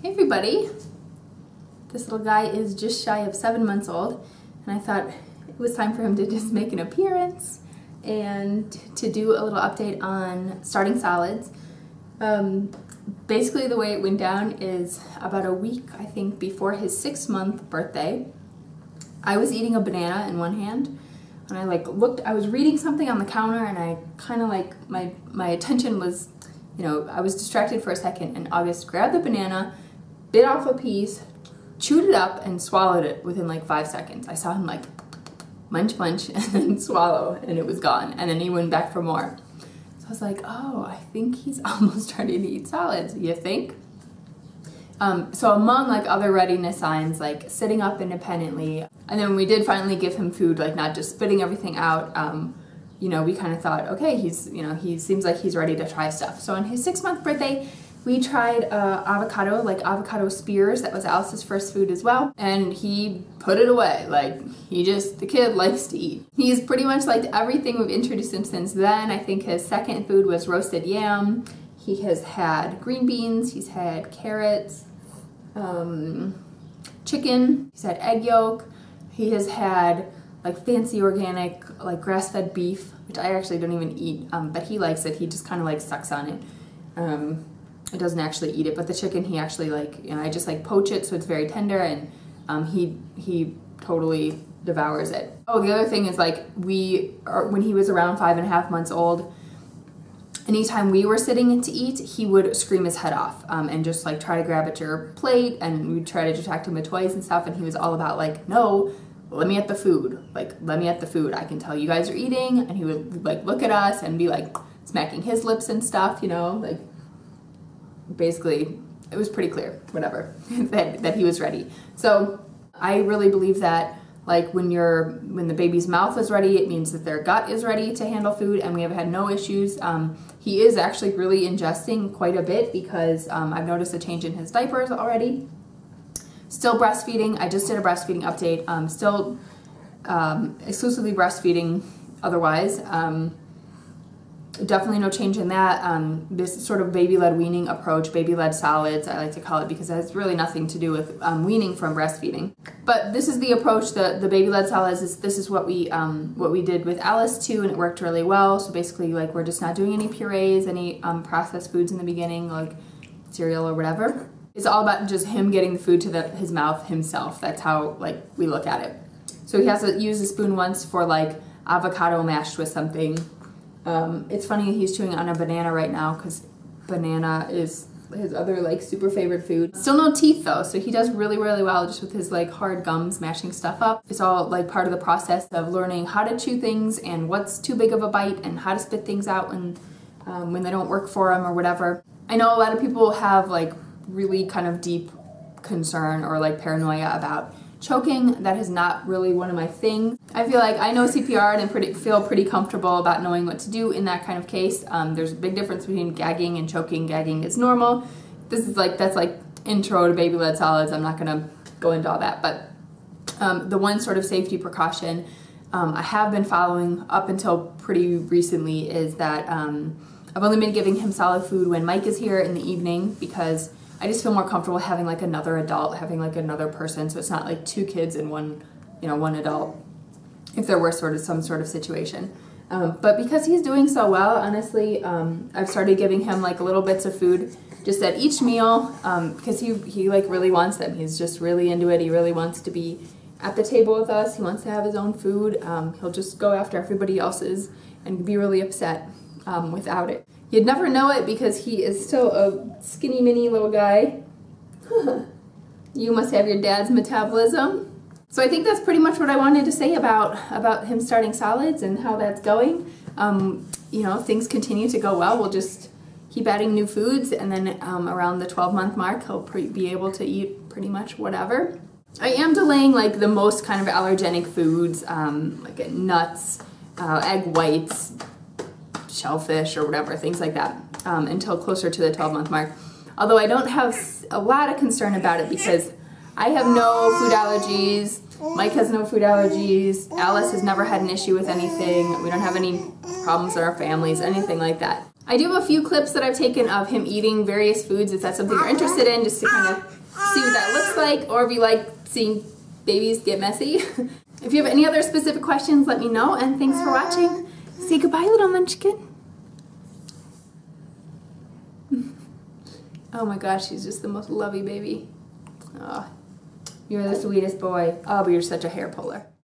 Hey everybody! This little guy is just shy of 7 months old, and I thought it was time for him to just make an appearance and to do a little update on starting solids. Basically the way it went down is about a week, I think, before his 6-month birthday. I was eating a banana in one hand, and I was reading something on the counter, and I kind of my attention was, I was distracted for a second, and August grabbed the banana, bit off a piece, chewed it up, and swallowed it within like 5 seconds. I saw him like munch, munch, and then swallow, and it was gone. And then he went back for more. So I was like, oh, I think he's almost starting to eat solids. You think? So among like other readiness signs, like sitting up independently, and then when we did finally give him food, like not just spitting everything out, we kind of thought, okay, he seems like he's ready to try stuff. So on his 6-month birthday, we tried avocado spears. That was Alice's first food as well. And he put it away. The kid likes to eat. He's pretty much liked everything we've introduced him since then. I think his second food was roasted yam. He has had green beans, he's had carrots, chicken, he's had egg yolk. He has had like fancy organic, like grass-fed beef, which I actually don't even eat, but he likes it. He just kind of like sucks on it. It doesn't actually eat it, but the chicken he actually I just like poach it so it's very tender, and he totally devours it. Oh, the other thing is when he was around 5.5 months old, anytime we were sitting to eat, he would scream his head off and just like try to grab at your plate, and we'd try to distract him with toys and stuff, and he was all about like, no, let me at the food. Let me at the food. I can tell you guys are eating. And he would like look at us and be like smacking his lips and stuff, basically it was pretty clear, whatever, that he was ready. So I really believe that when the baby's mouth is ready, it means that their gut is ready to handle food, and we have had no issues. He is actually really ingesting quite a bit because I've noticed a change in his diapers already. Still breastfeeding. I just did a breastfeeding update. Still exclusively breastfeeding otherwise. Definitely no change in that. This sort of baby-led weaning approach, baby-led solids, I like to call it, because it has really nothing to do with weaning from breastfeeding. But this is the approach, the baby-led solids. This is what we did with Alice too, and it worked really well. So basically, we're just not doing any purees, any processed foods in the beginning, like cereal or whatever. It's all about just him getting the food to his mouth himself. That's how we look at it. So he has to use a spoon once for avocado mashed with something. It's funny he's chewing on a banana right now because banana is his other super favorite food. Still no teeth though, so he does really, really well just with his hard gums mashing stuff up. It's all part of the process of learning how to chew things and what's too big of a bite and how to spit things out when they don't work for him or whatever. I know a lot of people have really kind of deep concern or paranoia about choking. That is not really one of my things. I feel I know CPR and feel pretty comfortable about knowing what to do in that kind of case. There's a big difference between gagging and choking. Gagging is normal. This is that's intro to baby-led solids. I'm not gonna go into all that, but the one sort of safety precaution I have been following up until pretty recently is that I've only been giving him solid food when Mike is here in the evening, because I just feel more comfortable having another adult, having another person, so it's not 2 kids and one adult, if there were some sort of situation. But because he's doing so well, honestly, I've started giving him little bits of food just at each meal, because he really wants them. He's just really into it. He really wants to be at the table with us. He wants to have his own food. He'll just go after everybody else's and be really upset without it. You'd never know it because he is still a skinny mini little guy. You must have your dad's metabolism. So I think that's pretty much what I wanted to say about him starting solids and how that's going. If things continue to go well, we'll just keep adding new foods, and then around the 12-month mark, he'll be able to eat pretty much whatever. I am delaying the most kind of allergenic foods, nuts, egg whites, shellfish or whatever, things like that, until closer to the 12-month mark. Although I don't have a lot of concern about it because I have no food allergies, Mike has no food allergies, Alice has never had an issue with anything, we don't have any problems in our families, anything like that. I do have a few clips that I've taken of him eating various foods if that's something you're interested in, just to kind of see what that looks like, or if you like seeing babies get messy. If you have any other specific questions, let me know, and thanks for watching. Say goodbye, little munchkin. Oh my gosh, he's just the most lovey baby. Oh, you're the sweetest boy. Oh, but you're such a hair puller.